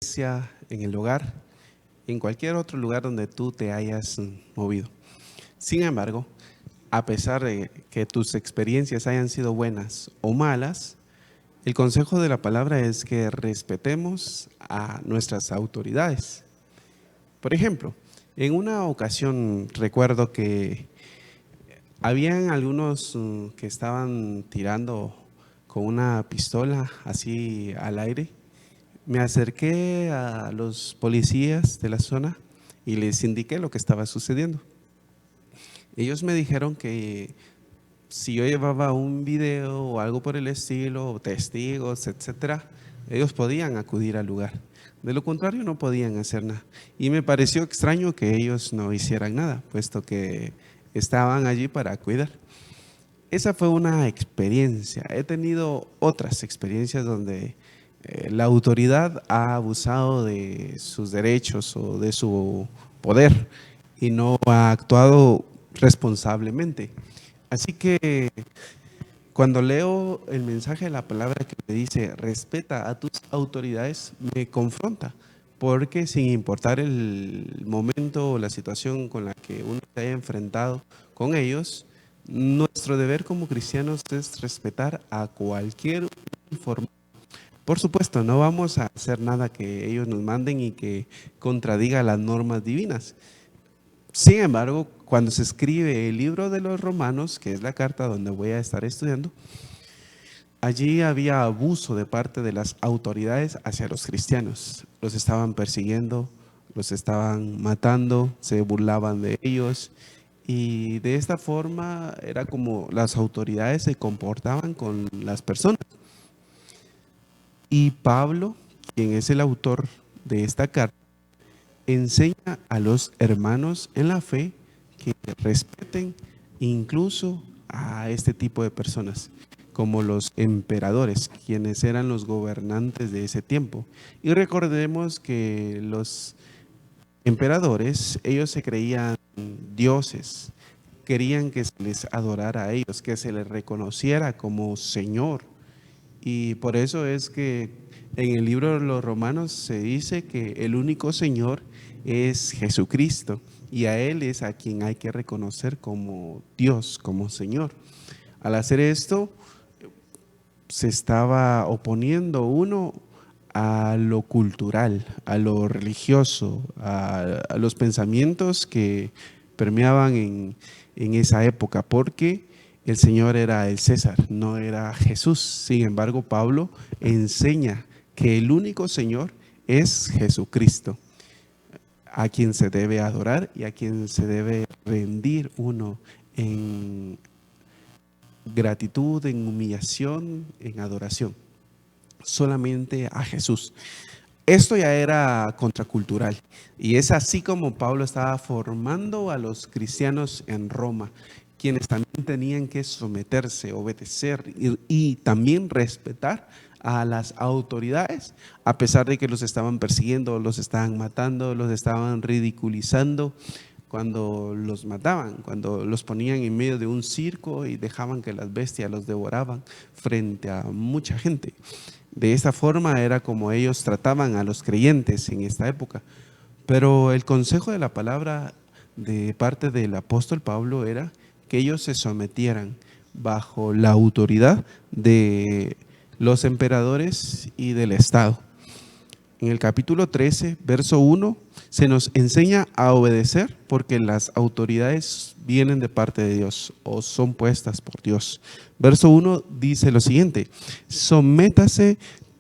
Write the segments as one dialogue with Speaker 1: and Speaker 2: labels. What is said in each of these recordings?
Speaker 1: iglesia, en el hogar, en cualquier otro lugar donde tú te hayas movido. Sin embargo, a pesar de que tus experiencias hayan sido buenas o malas, el consejo de la palabra es que respetemos a nuestras autoridades. Por ejemplo, en una ocasión recuerdo que habían algunos que estaban tirando con una pistola así al aire. Me acerqué a los policías de la zona y les indiqué lo que estaba sucediendo. Ellos me dijeron que si yo llevaba un video o algo por el estilo, o testigos, etcétera, ellos podían acudir al lugar. De lo contrario, no podían hacer nada. Y me pareció extraño que ellos no hicieran nada, puesto que estaban allí para cuidar. Esa fue una experiencia. He tenido otras experiencias donde la autoridad ha abusado de sus derechos o de su poder y no ha actuado responsablemente. Así que cuando leo el mensaje de la palabra que me dice respeta a tus autoridades, me confronta, porque sin importar el momento o la situación con la que uno se haya enfrentado con ellos, nuestro deber como cristianos es respetar a cualquier forma. Por supuesto, no vamos a hacer nada que ellos nos manden y que contradiga las normas divinas. Sin embargo, cuando se escribe el libro de los Romanos, que es la carta donde voy a estar estudiando, allí había abuso de parte de las autoridades hacia los cristianos. Los estaban persiguiendo, los estaban matando, se burlaban de ellos y de esta forma era como las autoridades se comportaban con las personas. Y Pablo, quien es el autor de esta carta, enseña a los hermanos en la fe que respeten incluso a este tipo de personas, como los emperadores, quienes eran los gobernantes de ese tiempo. Y recordemos que los emperadores, ellos se creían dioses, querían que se les adorara a ellos, que se les reconociera como Señor. Y por eso es que en el libro de los Romanos se dice que el único Señor es Jesucristo y a Él es a quien hay que reconocer como Dios, como Señor. Al hacer esto, se estaba oponiendo uno a lo cultural, a lo religioso, a los pensamientos que permeaban en esa época, porque el Señor era el César, no era Jesús. Sin embargo, Pablo enseña que el único Señor es Jesucristo, a quien se debe adorar y a quien se debe rendir uno en gratitud, en humillación, en adoración. Solamente a Jesús. Esto ya era contracultural y es así como Pablo estaba formando a los cristianos en Roma, quienes también tenían que someterse, obedecer y también respetar a las autoridades, a pesar de que los estaban persiguiendo, los estaban matando, los estaban ridiculizando cuando los mataban, cuando los ponían en medio de un circo y dejaban que las bestias los devoraban frente a mucha gente. De esta forma era como ellos trataban a los creyentes en esta época. Pero el consejo de la palabra de parte del apóstol Pablo era que ellos se sometieran bajo la autoridad de los emperadores y del Estado. En el capítulo 13, verso 1, se nos enseña a obedecer porque las autoridades vienen de parte de Dios o son puestas por Dios. Verso 1 dice lo siguiente: sométase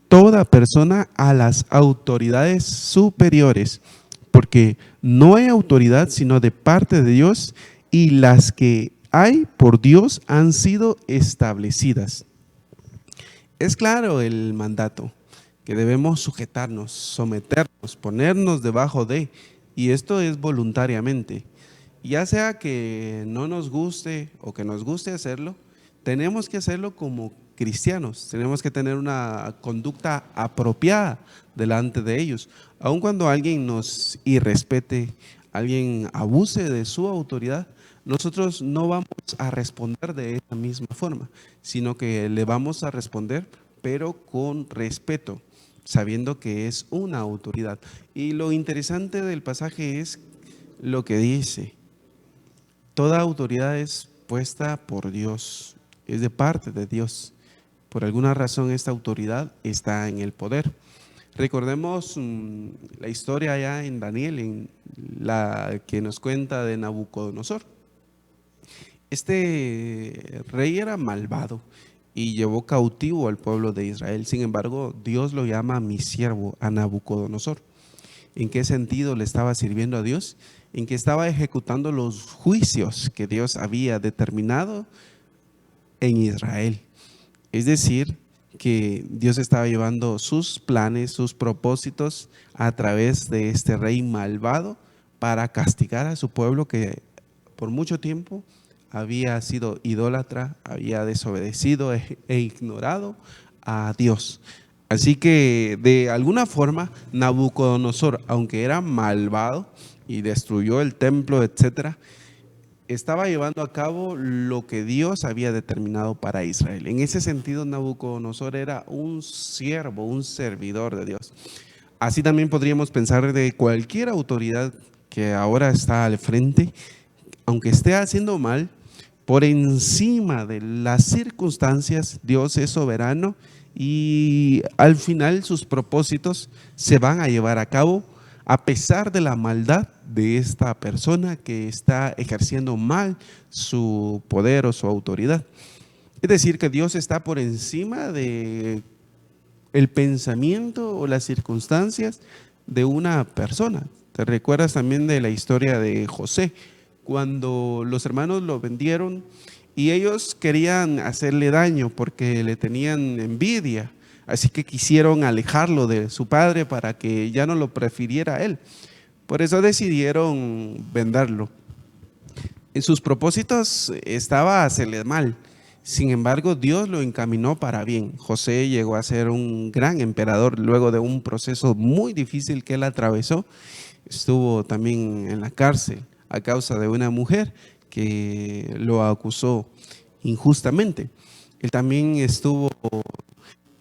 Speaker 1: toda persona a las autoridades superiores, porque no hay autoridad sino de parte de Dios, y las que hay por Dios han sido establecidas. Es claro el mandato, que debemos sujetarnos, someternos, ponernos debajo de, y esto es voluntariamente. Ya sea que no nos guste o que nos guste hacerlo, tenemos que hacerlo como cristianos, tenemos que tener una conducta apropiada delante de ellos. Aun cuando alguien nos irrespete, alguien abuse de su autoridad, nosotros no vamos a responder de esa misma forma, sino que le vamos a responder, pero con respeto, sabiendo que es una autoridad. Y lo interesante del pasaje es lo que dice: toda autoridad es puesta por Dios, es de parte de Dios. Por alguna razón esta autoridad está en el poder. Recordemos la historia allá en Daniel, en la que nos cuenta de Nabucodonosor. Este rey era malvado y llevó cautivo al pueblo de Israel. Sin embargo, Dios lo llama mi siervo, a Nabucodonosor. ¿En qué sentido le estaba sirviendo a Dios? En que estaba ejecutando los juicios que Dios había determinado en Israel. Es decir, que Dios estaba llevando sus planes, sus propósitos a través de este rey malvado para castigar a su pueblo que por mucho tiempo había sido idólatra, había desobedecido e ignorado a Dios. Así que de alguna forma Nabucodonosor, aunque era malvado y destruyó el templo, etcétera, estaba llevando a cabo lo que Dios había determinado para Israel. En ese sentido, Nabucodonosor era un siervo, un servidor de Dios. Así también podríamos pensar de cualquier autoridad que ahora está al frente, aunque esté haciendo mal, por encima de las circunstancias, Dios es soberano y al final sus propósitos se van a llevar a cabo a pesar de la maldad de esta persona que está ejerciendo mal su poder o su autoridad. Es decir, que Dios está por encima de el pensamiento o las circunstancias de una persona. ¿Te recuerdas también de la historia de José? Cuando los hermanos lo vendieron y ellos querían hacerle daño porque le tenían envidia, así que quisieron alejarlo de su padre para que ya no lo prefiriera a él. Por eso decidieron venderlo. En sus propósitos estaba hacerle mal. Sin embargo, Dios lo encaminó para bien. José llegó a ser un gran emperador luego de un proceso muy difícil que él atravesó. Estuvo también en la cárcel a causa de una mujer que lo acusó injustamente. Él también estuvo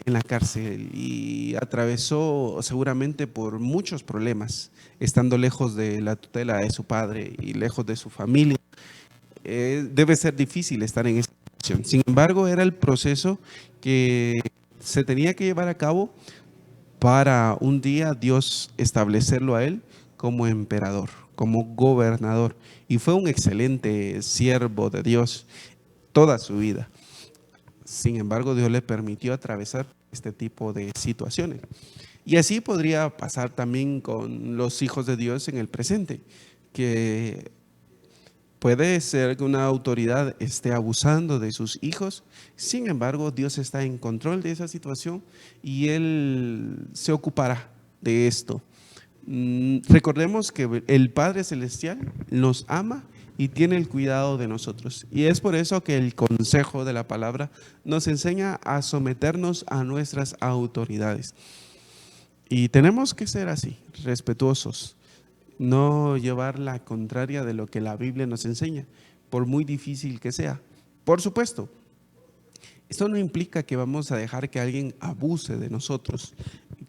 Speaker 1: en la cárcel y atravesó seguramente por muchos problemas, estando lejos de la tutela de su padre y lejos de su familia. Debe ser difícil estar en esa situación. Sin embargo, era el proceso que se tenía que llevar a cabo para un día Dios establecerlo a él como emperador, como gobernador. Y fue un excelente siervo de Dios toda su vida. Sin embargo, Dios le permitió atravesar este tipo de situaciones. Y así podría pasar también con los hijos de Dios en el presente, que puede ser que una autoridad esté abusando de sus hijos. Sin embargo, Dios está en control de esa situación y Él se ocupará de esto. Recordemos que el Padre Celestial nos ama y tiene el cuidado de nosotros. Y es por eso que el consejo de la palabra nos enseña a someternos a nuestras autoridades. Y tenemos que ser así, respetuosos, no llevar la contraria de lo que la Biblia nos enseña, por muy difícil que sea. Por supuesto, esto no implica que vamos a dejar que alguien abuse de nosotros,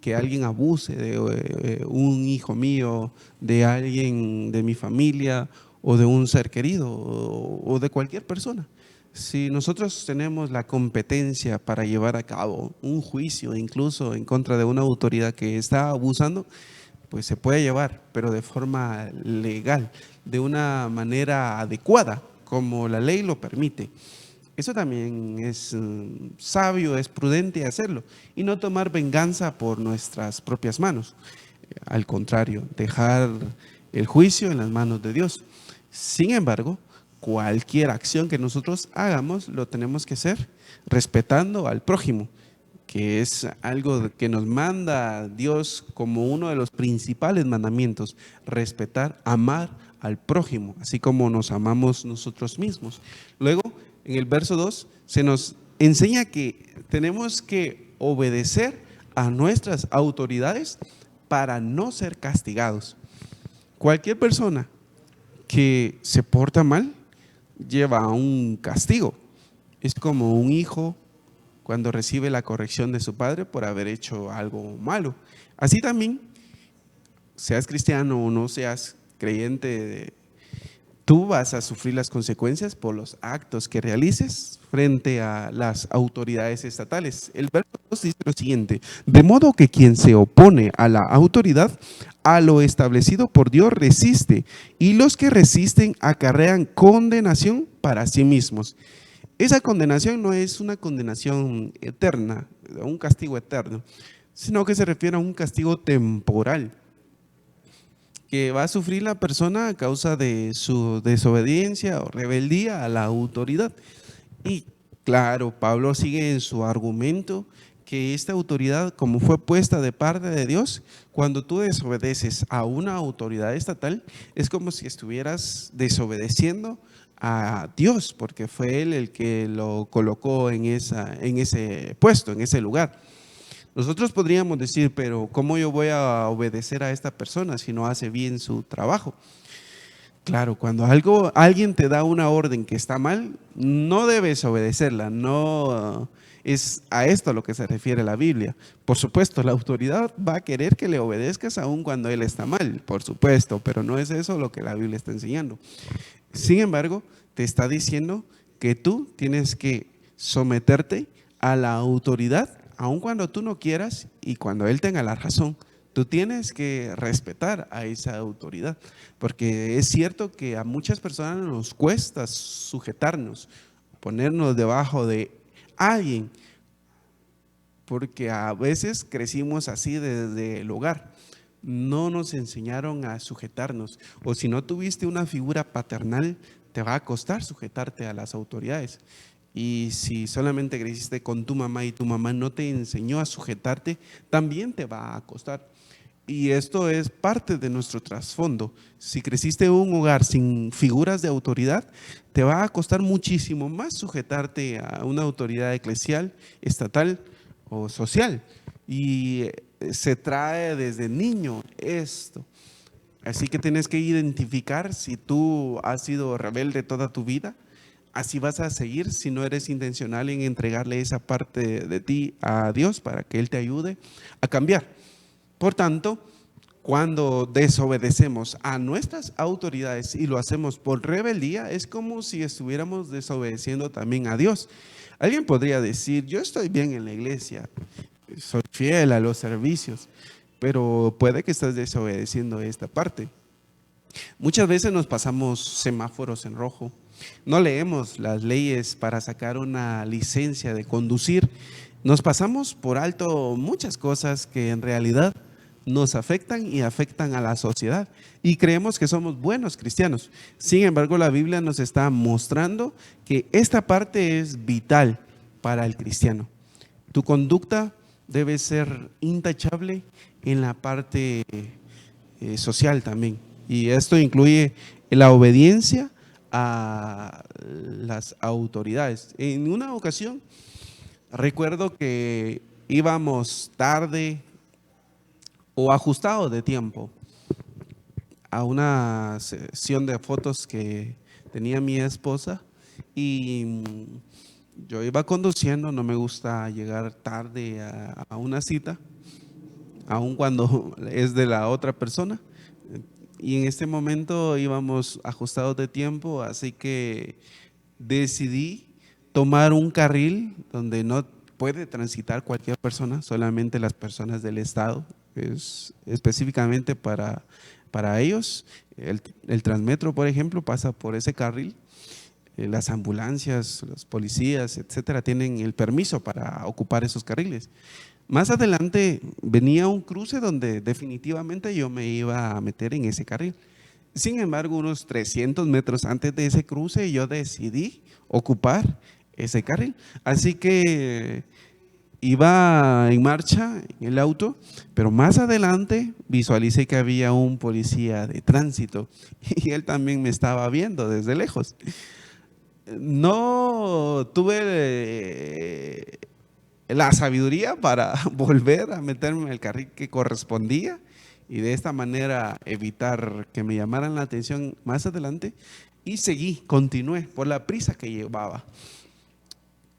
Speaker 1: que alguien abuse de un hijo mío, de alguien de mi familia o de un ser querido o de cualquier persona. Si nosotros tenemos la competencia para llevar a cabo un juicio, incluso en contra de una autoridad que está abusando, pues se puede llevar, pero de forma legal, de una manera adecuada, como la ley lo permite. Eso también es sabio, es prudente hacerlo y no tomar venganza por nuestras propias manos. Al contrario, dejar el juicio en las manos de Dios. Sin embargo, cualquier acción que nosotros hagamos lo tenemos que hacer respetando al prójimo, que es algo que nos manda Dios como uno de los principales mandamientos: respetar, amar al prójimo, así como nos amamos nosotros mismos. Luego, en el verso 2 se nos enseña que tenemos que obedecer a nuestras autoridades para no ser castigados. Cualquier persona que se porta mal lleva un castigo. Es como un hijo cuando recibe la corrección de su padre por haber hecho algo malo. Así también, seas cristiano o no seas creyente, tú vas a sufrir las consecuencias por los actos que realices frente a las autoridades estatales. El verso 2 dice lo siguiente: de modo que quien se opone a la autoridad, a lo establecido por Dios resiste, y los que resisten acarrean condenación para sí mismos. Esa condenación no es una condenación eterna, un castigo eterno, sino que se refiere a un castigo temporal que va a sufrir la persona a causa de su desobediencia o rebeldía a la autoridad. Y claro, Pablo sigue en su argumento que esta autoridad, como fue puesta de parte de Dios, cuando tú desobedeces a una autoridad estatal, es como si estuvieras desobedeciendo a Dios, porque fue Él el que lo colocó en ese puesto, en ese lugar. Nosotros podríamos decir, pero ¿cómo yo voy a obedecer a esta persona si no hace bien su trabajo? Claro, cuando alguien te da una orden que está mal, no debes obedecerla, no es a esto a lo que se refiere la Biblia. Por supuesto, la autoridad va a querer que le obedezcas aun cuando él está mal, por supuesto, pero no es eso lo que la Biblia está enseñando. Sin embargo, te está diciendo que tú tienes que someterte a la autoridad, aun cuando tú no quieras y cuando él tenga la razón. Tú tienes que respetar a esa autoridad, porque es cierto que a muchas personas nos cuesta sujetarnos, ponernos debajo de alguien, porque a veces crecimos así desde el hogar. No nos enseñaron a sujetarnos, o si no tuviste una figura paternal, te va a costar sujetarte a las autoridades. Y si solamente creciste con tu mamá y tu mamá no te enseñó a sujetarte, también te va a costar. Y esto es parte de nuestro trasfondo. Si creciste en un hogar sin figuras de autoridad, te va a costar muchísimo más sujetarte a una autoridad eclesial, estatal o social. Y se trae desde niño esto. Así que tienes que identificar si tú has sido rebelde toda tu vida. Así vas a seguir si no eres intencional en entregarle esa parte de ti a Dios para que Él te ayude a cambiar. Por tanto, cuando desobedecemos a nuestras autoridades y lo hacemos por rebeldía, es como si estuviéramos desobedeciendo también a Dios. Alguien podría decir, yo estoy bien en la iglesia, soy fiel a los servicios, pero puede que estés desobedeciendo esta parte. Muchas veces nos pasamos semáforos en rojo, no leemos las leyes para sacar una licencia de conducir, nos pasamos por alto muchas cosas que en realidad nos afectan y afectan a la sociedad y creemos que somos buenos cristianos. Sin embargo, la Biblia nos está mostrando que esta parte es vital para el cristiano. Tu conducta debe ser intachable en la parte social también, y esto incluye la obediencia a las autoridades. En una ocasión recuerdo que íbamos tarde o ajustado de tiempo a una sesión de fotos que tenía mi esposa y yo iba conduciendo. No me gusta llegar tarde a una cita, aun cuando es de la otra persona, y en este momento íbamos ajustados de tiempo, así que decidí tomar un carril donde no puede transitar cualquier persona, solamente las personas del Estado, es específicamente para ellos. El Transmetro, por ejemplo, pasa por ese carril. Las ambulancias, los policías, etcétera, tienen el permiso para ocupar esos carriles. Más adelante venía un cruce donde definitivamente yo me iba a meter en ese carril. Sin embargo, unos 300 metros antes de ese cruce, yo decidí ocupar ese carril. Así que iba en marcha en el auto, pero más adelante visualicé que había un policía de tránsito y él también me estaba viendo desde lejos. No tuve la sabiduría para volver a meterme en el carril que correspondía y de esta manera evitar que me llamaran la atención más adelante, y continué por la prisa que llevaba.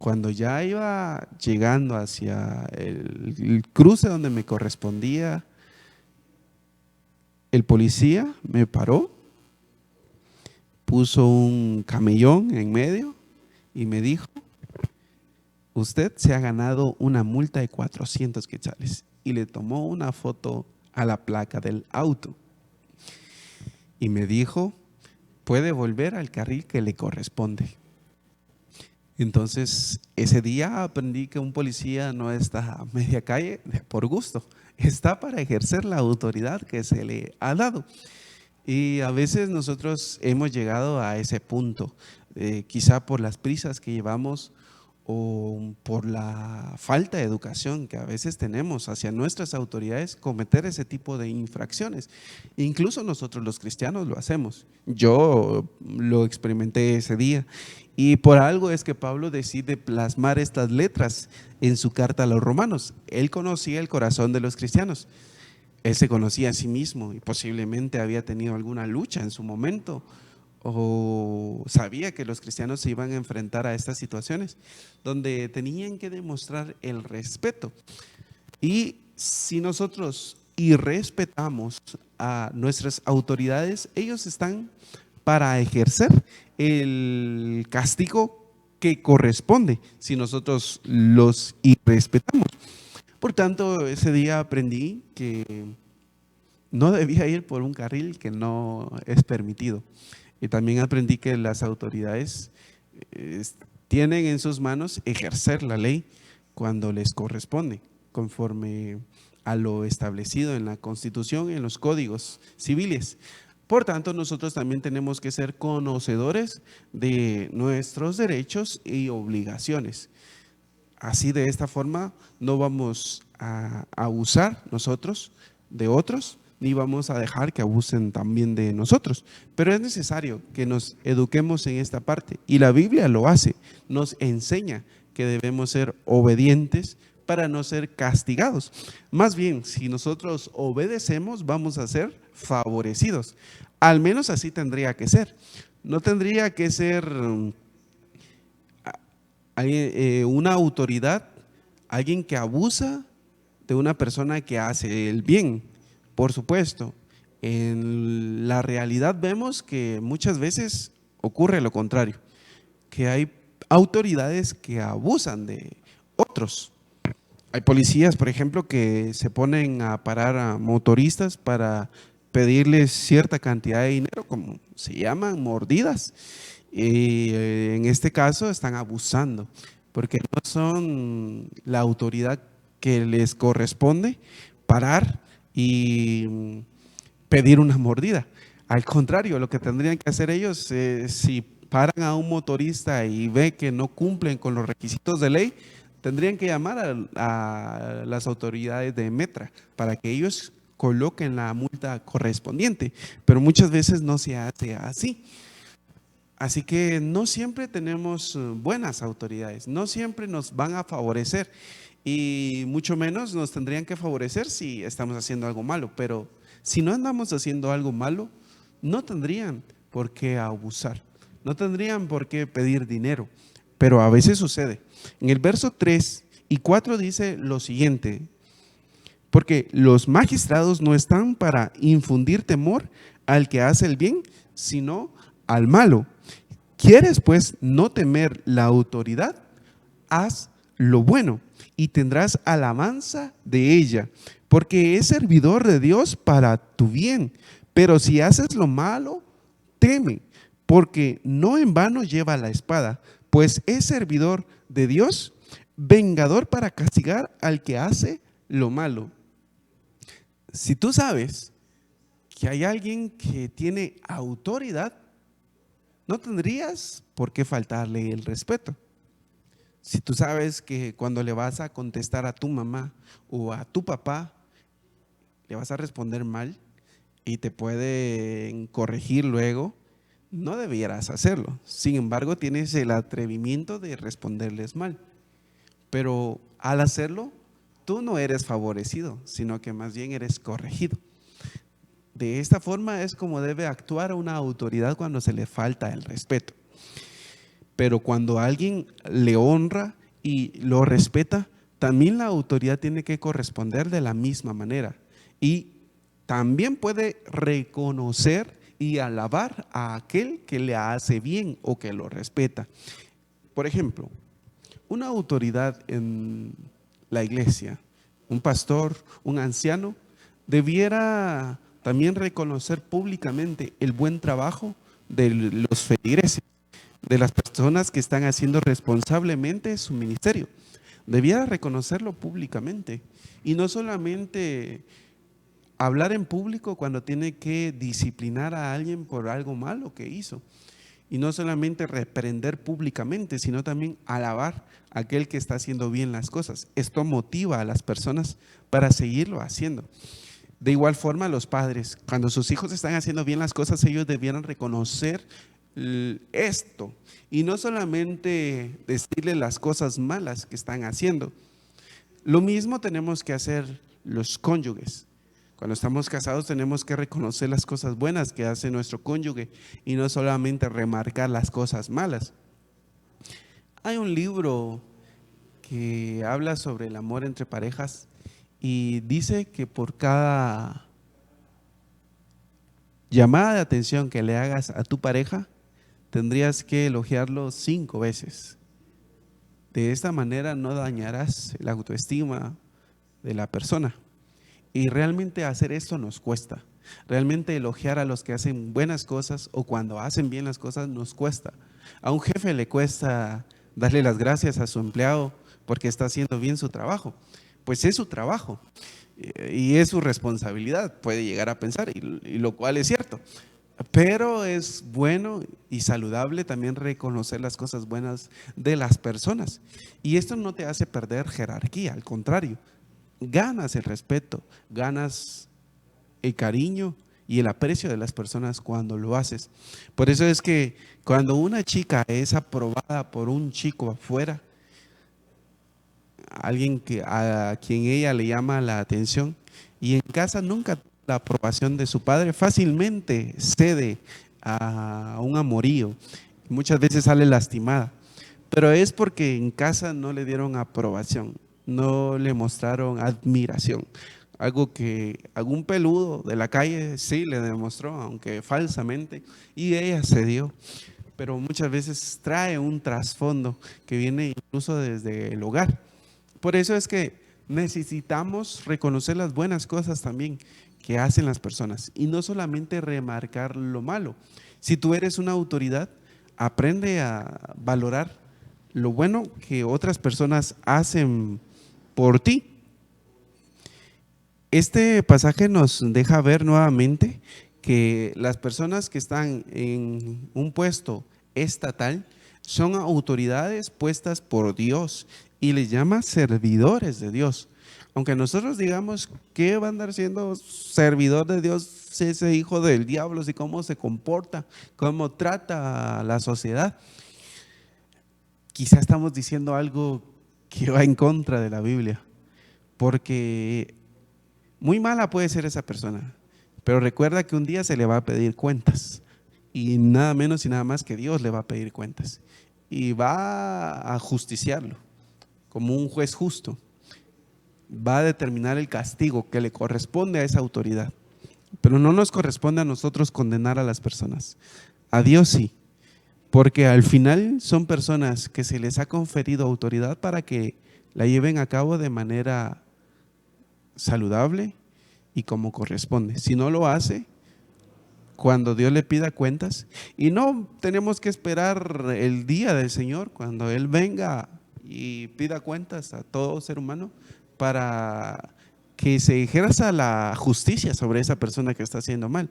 Speaker 1: Cuando ya iba llegando hacia el cruce donde me correspondía, el policía me paró, puso un camellón en medio y me dijo: usted se ha ganado una multa de 400 quetzales. Y le tomó una foto a la placa del auto y me dijo: puede volver al carril que le corresponde. Entonces, ese día aprendí que un policía no está a media calle por gusto, está para ejercer la autoridad que se le ha dado. Y a veces nosotros hemos llegado a ese punto, quizá por las prisas que llevamos o por la falta de educación que a veces tenemos hacia nuestras autoridades, cometer ese tipo de infracciones. Incluso nosotros los cristianos lo hacemos. Yo lo experimenté ese día y por algo es que Pablo decide plasmar estas letras en su carta a los romanos. Él conocía el corazón de los cristianos. Él se conocía a sí mismo y posiblemente había tenido alguna lucha en su momento o sabía que los cristianos se iban a enfrentar a estas situaciones donde tenían que demostrar el respeto. Y si nosotros irrespetamos a nuestras autoridades, ellos están para ejercer el castigo que corresponde si nosotros los irrespetamos. Por tanto, ese día aprendí que no debía ir por un carril que no es permitido. Y también aprendí que las autoridades tienen en sus manos ejercer la ley cuando les corresponde, conforme a lo establecido en la Constitución y en los códigos civiles. Por tanto, nosotros también tenemos que ser conocedores de nuestros derechos y obligaciones. Así, de esta forma, no vamos a abusar nosotros de otros, ni vamos a dejar que abusen también de nosotros. Pero es necesario que nos eduquemos en esta parte y la Biblia lo hace, nos enseña que debemos ser obedientes para no ser castigados. Más bien, si nosotros obedecemos, vamos a ser favorecidos. Al menos así tendría que ser. No tendría que ser una autoridad, alguien que abusa de una persona que hace el bien. Por supuesto, en la realidad vemos que muchas veces ocurre lo contrario, que hay autoridades que abusan de otros. Hay policías, por ejemplo, que se ponen a parar a motoristas para pedirles cierta cantidad de dinero, como se llaman mordidas. Y en este caso están abusando, porque no son la autoridad que les corresponde parar y pedir una mordida. Al contrario, lo que tendrían que hacer ellos, si paran a un motorista y ve que no cumplen con los requisitos de ley, tendrían que llamar a las autoridades de Metra para que ellos coloquen la multa correspondiente, pero muchas veces no se hace así. Así que no siempre tenemos buenas autoridades, no siempre nos van a favorecer y mucho menos nos tendrían que favorecer si estamos haciendo algo malo. Pero si no andamos haciendo algo malo, no tendrían por qué abusar, no tendrían por qué pedir dinero, pero a veces sucede. En el verso 3 y 4 dice lo siguiente: porque los magistrados no están para infundir temor al que hace el bien, sino al malo. ¿Quieres pues no temer la autoridad? Haz lo bueno y tendrás alabanza de ella, porque es servidor de Dios para tu bien. Pero si haces lo malo, teme, porque no en vano lleva la espada, pues es servidor de Dios, vengador para castigar al que hace lo malo. Si tú sabes que hay alguien que tiene autoridad, no tendrías por qué faltarle el respeto. Si tú sabes que cuando le vas a contestar a tu mamá o a tu papá, le vas a responder mal y te pueden corregir luego, no debieras hacerlo. Sin embargo, tienes el atrevimiento de responderles mal. Pero al hacerlo, tú no eres favorecido, sino que más bien eres corregido. De esta forma es como debe actuar una autoridad cuando se le falta el respeto. Pero cuando alguien le honra y lo respeta, también la autoridad tiene que corresponder de la misma manera. Y también puede reconocer y alabar a aquel que le hace bien o que lo respeta. Por ejemplo, una autoridad en la iglesia, un pastor, un anciano, debiera también reconocer públicamente el buen trabajo de los feligreses, de las personas que están haciendo responsablemente su ministerio. Debiera reconocerlo públicamente y no solamente hablar en público cuando tiene que disciplinar a alguien por algo malo que hizo. Y no solamente reprender públicamente, sino también alabar a aquel que está haciendo bien las cosas. Esto motiva a las personas para seguirlo haciendo. De igual forma, los padres, cuando sus hijos están haciendo bien las cosas, ellos debieran reconocer esto y no solamente decirle las cosas malas que están haciendo. Lo mismo tenemos que hacer los cónyuges. Cuando estamos casados tenemos que reconocer las cosas buenas que hace nuestro cónyuge y no solamente remarcar las cosas malas. Hay un libro que habla sobre el amor entre parejas y dice que por cada llamada de atención que le hagas a tu pareja, tendrías que elogiarlo 5 veces. De esta manera no dañarás la autoestima de la persona. Y realmente hacer esto nos cuesta. Realmente elogiar a los que hacen buenas cosas o cuando hacen bien las cosas nos cuesta. A un jefe le cuesta darle las gracias a su empleado porque está haciendo bien su trabajo. Pues es su trabajo y es su responsabilidad, puede llegar a pensar, y lo cual es cierto. Pero es bueno y saludable también reconocer las cosas buenas de las personas. Y esto no te hace perder jerarquía, al contrario. Ganas el respeto, ganas el cariño y el aprecio de las personas cuando lo haces. Por eso es que cuando una chica es aprobada por un chico afuera, alguien a quien ella le llama la atención, y en casa nunca tiene la aprobación de su padre, fácilmente cede a un amorío. Muchas veces sale lastimada, pero es porque en casa no le dieron aprobación, no le mostraron admiración. Algo que algún peludo de la calle sí le demostró, aunque falsamente, y ella cedió. Pero muchas veces trae un trasfondo que viene incluso desde el hogar. Por eso es que necesitamos reconocer las buenas cosas también que hacen las personas y no solamente remarcar lo malo. Si tú eres una autoridad, aprende a valorar lo bueno que otras personas hacen por ti. Este pasaje nos deja ver nuevamente que las personas que están en un puesto estatal son autoridades puestas por Dios y les llama servidores de Dios. Aunque nosotros digamos que va a andar siendo servidor de Dios ese hijo del diablo, y cómo se comporta, cómo trata a la sociedad, quizá estamos diciendo algo que va en contra de la Biblia, porque muy mala puede ser esa persona, pero recuerda que un día se le va a pedir cuentas y nada menos y nada más que Dios le va a pedir cuentas y va a justiciarlo como un juez justo. Va a determinar el castigo que le corresponde a esa autoridad, pero no nos corresponde a nosotros condenar a las personas. A Dios sí, porque al final son personas que se les ha conferido autoridad para que la lleven a cabo de manera saludable y como corresponde. Si no lo hace, cuando Dios le pida cuentas, y no tenemos que esperar el día del Señor, cuando Él venga y pida cuentas a todo ser humano, para que se ejerza la justicia sobre esa persona que está haciendo mal.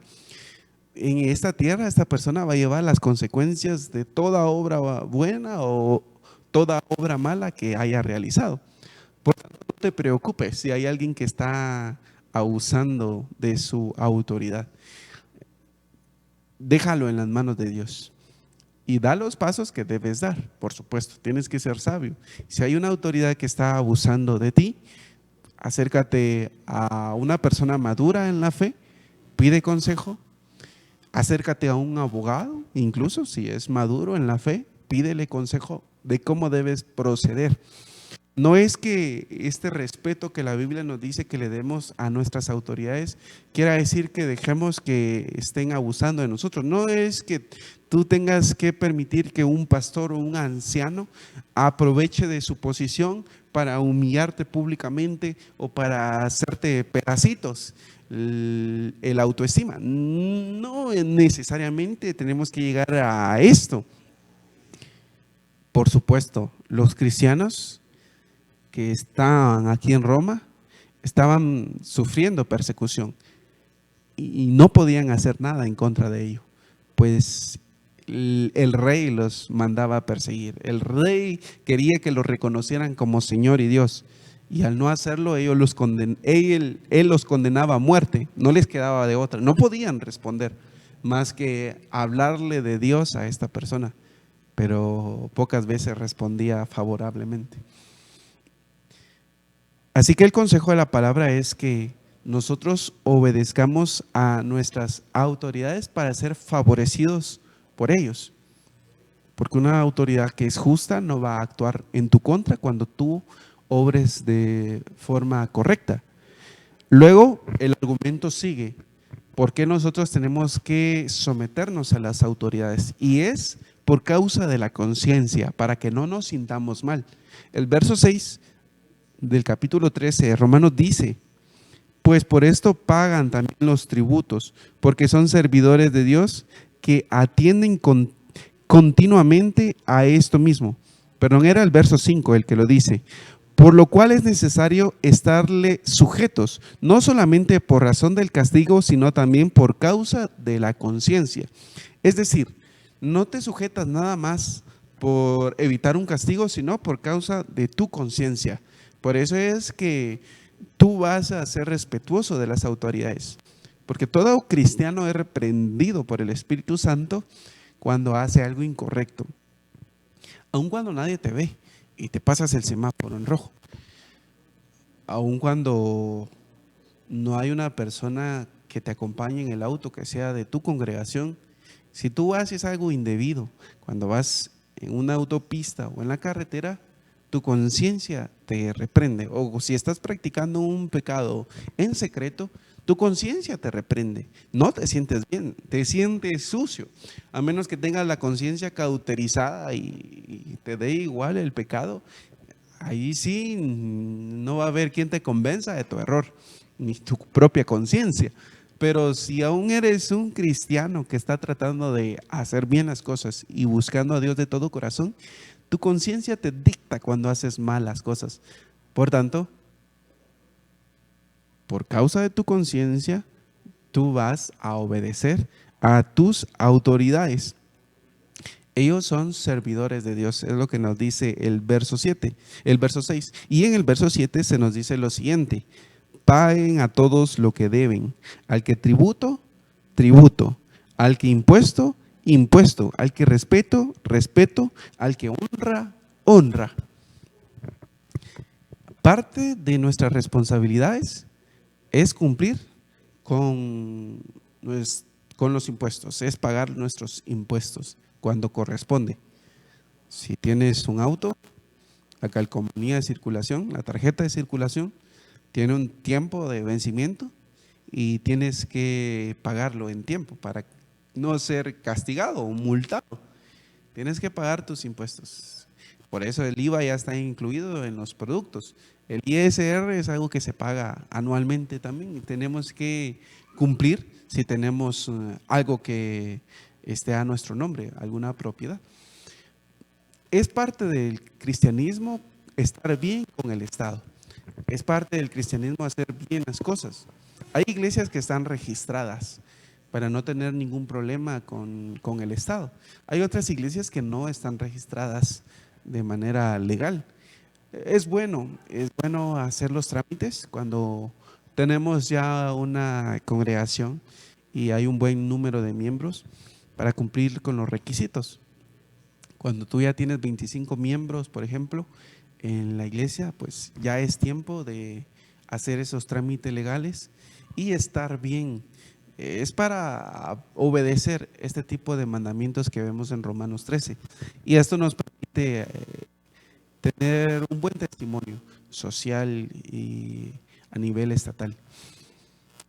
Speaker 1: En esta tierra, esta persona va a llevar las consecuencias de toda obra buena o toda obra mala que haya realizado. Por tanto, no te preocupes si hay alguien que está abusando de su autoridad. Déjalo en las manos de Dios y da los pasos que debes dar. Por supuesto, tienes que ser sabio. Si hay una autoridad que está abusando de ti, acércate a una persona madura en la fe, pide consejo, acércate a un abogado, incluso si es maduro en la fe, pídele consejo de cómo debes proceder. No es que este respeto que la Biblia nos dice que le demos a nuestras autoridades quiera decir que dejemos que estén abusando de nosotros. No es que tú tengas que permitir que un pastor o un anciano aproveche de su posición para humillarte públicamente o para hacerte pedacitos el autoestima. No necesariamente tenemos que llegar a esto. Por supuesto, los cristianos que estaban aquí en Roma estaban sufriendo persecución y no podían hacer nada en contra de ello, pues el rey los mandaba a perseguir. El rey quería que los reconocieran como Señor y Dios, y al no hacerlo él los condenaba a muerte. No les quedaba de otra, no podían responder más que hablarle de Dios a esta persona, pero pocas veces respondía favorablemente. Así que el consejo de la palabra es que nosotros obedezcamos a nuestras autoridades para ser favorecidos por ellos. Porque una autoridad que es justa no va a actuar en tu contra cuando tú obres de forma correcta. Luego el argumento sigue. ¿Por qué nosotros tenemos que someternos a las autoridades? Y es por causa de la conciencia, para que no nos sintamos mal. El verso 6 del capítulo 13 de Romanos dice: pues por esto pagan también los tributos, porque son servidores de Dios que atienden continuamente a esto mismo. Perdón, era el verso 5 el que lo dice. Por lo cual es necesario estarle sujetos, no solamente por razón del castigo, sino también por causa de la conciencia. Es decir, no te sujetas nada más por evitar un castigo, sino por causa de tu conciencia. Por eso es que tú vas a ser respetuoso de las autoridades, porque todo cristiano es reprendido por el Espíritu Santo cuando hace algo incorrecto, aun cuando nadie te ve y te pasas el semáforo en rojo, aun cuando no hay una persona que te acompañe en el auto que sea de tu congregación. Si tú haces algo indebido cuando vas en una autopista o en la carretera, tu conciencia te reprende. O si estás practicando un pecado en secreto, tu conciencia te reprende. No te sientes bien, te sientes sucio. A menos que tengas la conciencia cauterizada y te dé igual el pecado, ahí sí no va a haber quien te convenza de tu error, ni tu propia conciencia. Pero si aún eres un cristiano que está tratando de hacer bien las cosas y buscando a Dios de todo corazón, tu conciencia te dicta cuando haces malas cosas. Por tanto, por causa de tu conciencia, tú vas a obedecer a tus autoridades. Ellos son servidores de Dios, es lo que nos dice el verso 7, el verso 6. Y en el verso 7 se nos dice lo siguiente: paguen a todos lo que deben, al que tributo, tributo, al que impuesto, impuesto, al que respeto, respeto, al que honra, honra. Parte de nuestras responsabilidades es cumplir con los impuestos, es pagar nuestros impuestos cuando corresponde. Si tienes un auto, la calcomanía de circulación, la tarjeta de circulación, tiene un tiempo de vencimiento y tienes que pagarlo en tiempo para no ser castigado o multado. Tienes que pagar tus impuestos. Por eso el IVA ya está incluido en los productos. El ISR es algo que se paga anualmente también y tenemos que cumplir si tenemos algo que esté a nuestro nombre, alguna propiedad. Es parte del cristianismo estar bien con el Estado. Es parte del cristianismo hacer bien las cosas. Hay iglesias que están registradas para no tener ningún problema con el Estado. Hay otras iglesias que no están registradas de manera legal. Es bueno hacer los trámites cuando tenemos ya una congregación y hay un buen número de miembros para cumplir con los requisitos. Cuando tú ya tienes 25 miembros, por ejemplo, en la iglesia, pues ya es tiempo de hacer esos trámites legales y estar bien. Es para obedecer este tipo de mandamientos que vemos en Romanos 13. Y esto nos permite permite tener un buen testimonio social y a nivel estatal.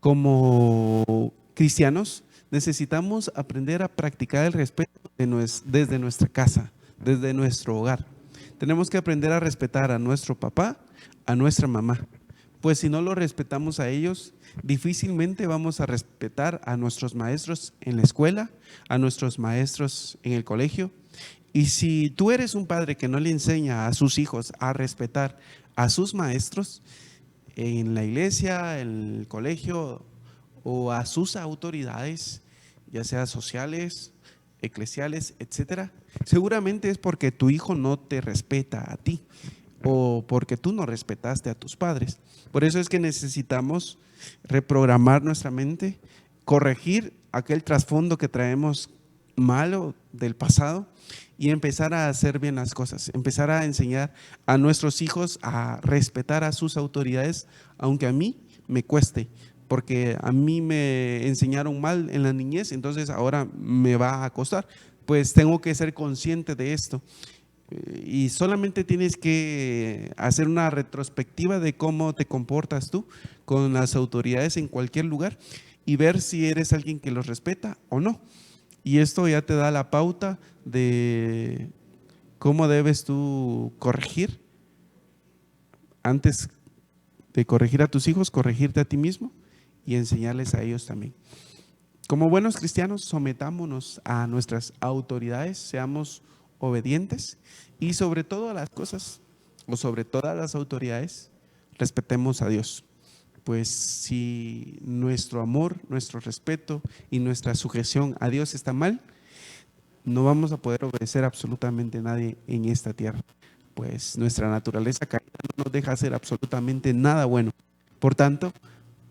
Speaker 1: Como cristianos necesitamos aprender a practicar el respeto desde nuestra casa, desde nuestro hogar. Tenemos que aprender a respetar a nuestro papá, a nuestra mamá, pues si no lo respetamos a ellos, difícilmente vamos a respetar a nuestros maestros en la escuela, a nuestros maestros en el colegio. Y si tú eres un padre que no le enseña a sus hijos a respetar a sus maestros en la iglesia, en el colegio o a sus autoridades, ya sea sociales, eclesiales, etcétera, seguramente es porque tu hijo no te respeta a ti o porque tú no respetaste a tus padres. Por eso es que necesitamos reprogramar nuestra mente, corregir aquel trasfondo que traemos malo del pasado y empezar a hacer bien las cosas, empezar a enseñar a nuestros hijos a respetar a sus autoridades, aunque a mí me cueste, porque a mí me enseñaron mal en la niñez, entonces ahora me va a costar. Pues tengo que ser consciente de esto. Y solamente tienes que hacer una retrospectiva de cómo te comportas tú con las autoridades en cualquier lugar y ver si eres alguien que los respeta o no. Y esto ya te da la pauta de cómo debes tú corregir. Antes de corregir a tus hijos, corregirte a ti mismo y enseñarles a ellos también. Como buenos cristianos, sometámonos a nuestras autoridades, seamos obedientes y sobre todas las cosas o sobre todas las autoridades, respetemos a Dios. Pues si nuestro amor, nuestro respeto y nuestra sujeción a Dios está mal, no vamos a poder obedecer absolutamente a nadie en esta tierra. Pues nuestra naturaleza caída no nos deja hacer absolutamente nada bueno. Por tanto,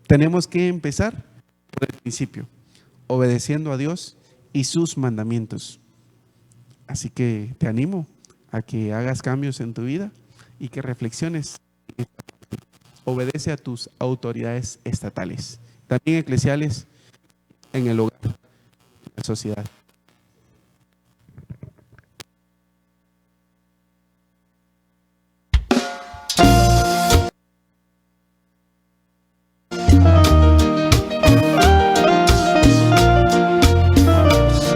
Speaker 1: tenemos que empezar por el principio, obedeciendo a Dios y sus mandamientos. Así que te animo a que hagas cambios en tu vida y que reflexiones. Obedece a tus autoridades estatales, también eclesiales, en el hogar, en la sociedad.